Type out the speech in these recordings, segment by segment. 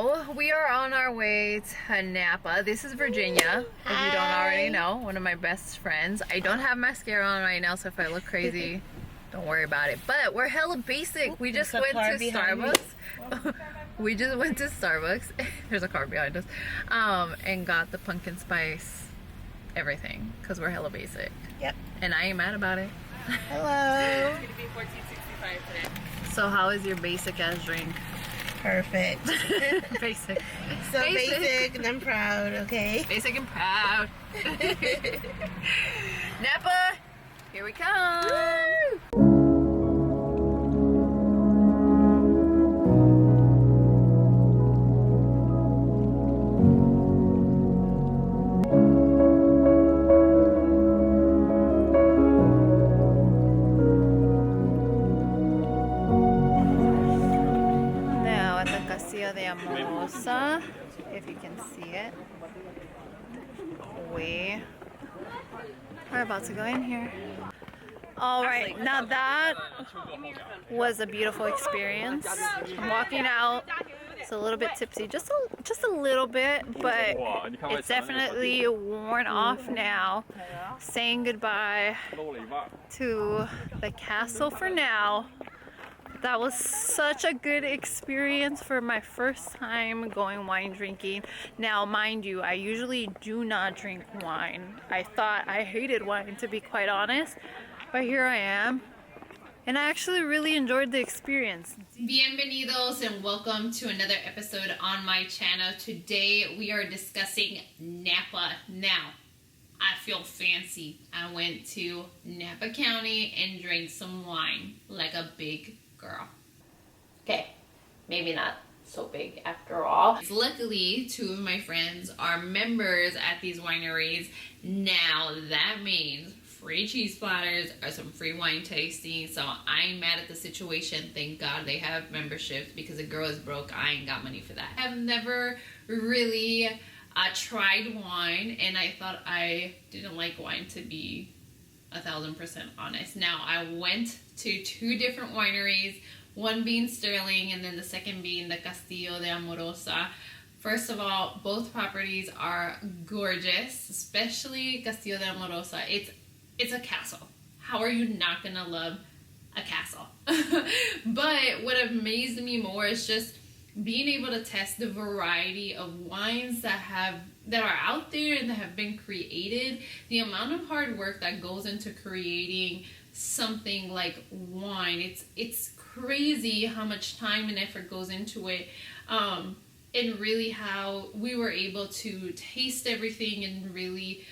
So we are on our way to Napa. This is Virginia, if you don't already know, one of my best friends. I don't have mascara on right now, so if I look crazy, don't worry about it. But we're hella basic. We just went to Starbucks. We just went to Starbucks. There's a car behind us. And got the pumpkin spice everything, because we're hella basic. Yep. And I ain't mad about it. Hello. It's gonna be $14.65 today. So how is your basic ass drink? Perfect. Basic. So basic and I'm proud, okay? Basic and proud. Napa, here we come. Woo! If you can see it, we are about to go in here. All right, now that was a beautiful experience. I'm walking out. It's a little bit tipsy, just a little bit, but it's definitely worn off now. Saying goodbye to the castle for now. That was such a good experience for my first time going wine drinking. Now, mind you, I usually do not drink wine. I thought I hated wine, to be quite honest, but here I am. And I actually really enjoyed the experience. Bienvenidos and welcome to another episode on my channel. Today we are discussing Napa. Now, I feel fancy. I went to Napa County and drank some wine like a big girl. Okay, maybe not so big after all. Luckily, two of my friends are members at these wineries. Now that means free cheese platters or some free wine tasting. So I ain't mad at the situation. Thank God they have memberships, because a girl is broke. I ain't got money for that. I've never really tried wine, and I thought I didn't like wine, to be 1000% honest. Now, I went to two different wineries, one being Sterling and then the second being the Castillo de Amorosa. First of all, both properties are gorgeous, especially Castillo de Amorosa. It's a castle. How are you not gonna love a castle? But what amazed me more is just being able to test the variety of wines that are out there and that have been created. The amount of hard work that goes into creating something like wine, it's crazy how much time and effort goes into it, and really how we were able to taste everything and really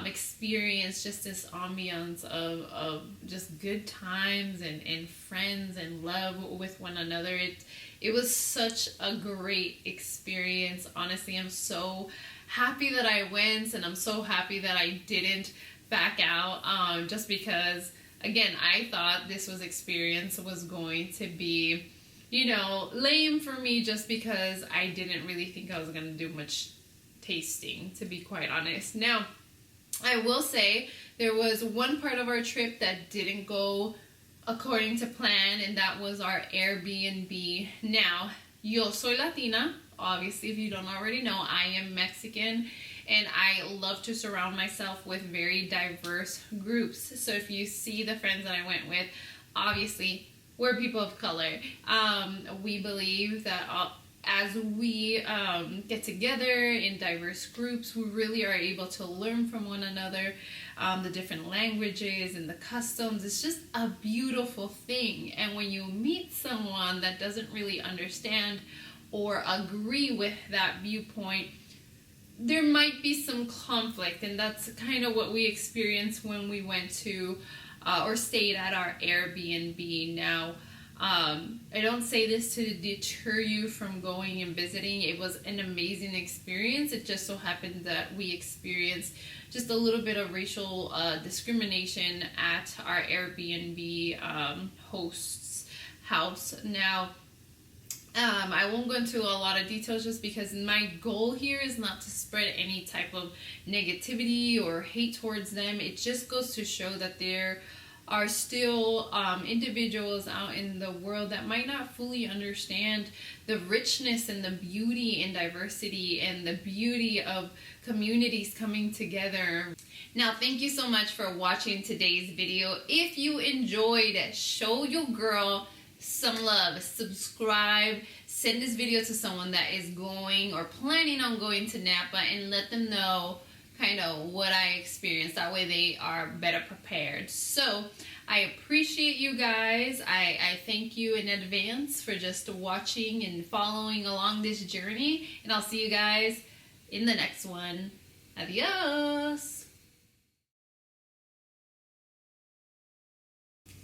experience just this ambiance of just good times and friends and love with one another. It was such a great experience. Honestly, I'm so happy that I went, and I'm so happy that I didn't back out, just because, again, I thought this experience was going to be, lame for me, just because I didn't really think I was going to do much tasting, to be quite honest. Now, I will say there was one part of our trip that didn't go according to plan, and that was our Airbnb. Now, yo soy Latina. Obviously, if you don't already know, I am Mexican, and I love to surround myself with very diverse groups. So if you see the friends that I went with, obviously, we're people of color. We believe that as we get together in diverse groups, we really are able to learn from one another, the different languages and the customs. It's just a beautiful thing. And when you meet someone that doesn't really understand or agree with that viewpoint, there might be some conflict, and that's kind of what we experienced when we went to or stayed at our Airbnb. Now, I don't say this to deter you from going and visiting. It was an amazing experience. It just so happened that we experienced just a little bit of racial discrimination at our Airbnb host's house. Now, I won't go into a lot of details, just because my goal here is not to spread any type of negativity or hate towards them. It just goes to show that there are still individuals out in the world that might not fully understand the richness and the beauty and diversity and the beauty of communities coming together. Now, thank you so much for watching today's video. If you enjoyed, show your girl some love, subscribe, send this video to someone that is going or planning on going to Napa, and let them know kind of what I experienced. That way they are better prepared. So I appreciate you guys. I thank you in advance for just watching and following along this journey, and I'll see you guys in the next one. Adios.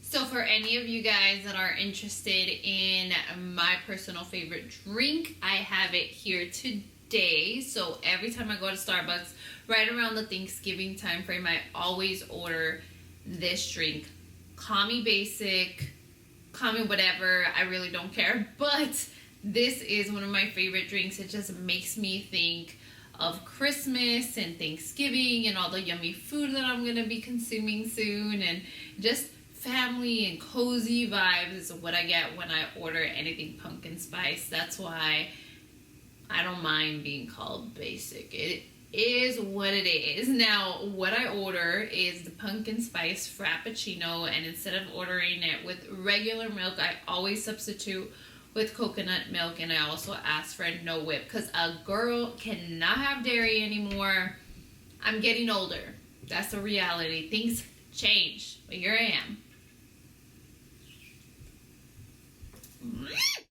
So for any of you guys that are interested in my personal favorite drink, I have it here today. So every time I go to Starbucks, right around the Thanksgiving time frame, I always order this drink. Call me basic, call me whatever, I really don't care. But this is one of my favorite drinks. It just makes me think of Christmas and Thanksgiving and all the yummy food that I'm gonna be consuming soon, and just family and cozy vibes is what I get when I order anything pumpkin spice. That's why I don't mind being called basic. It is what it is. Now, what I order is the pumpkin spice frappuccino, and instead of ordering it with regular milk, I always substitute with coconut milk, and I also ask for no whip because a girl cannot have dairy anymore. I'm getting older. That's the reality. Things change, but here I am.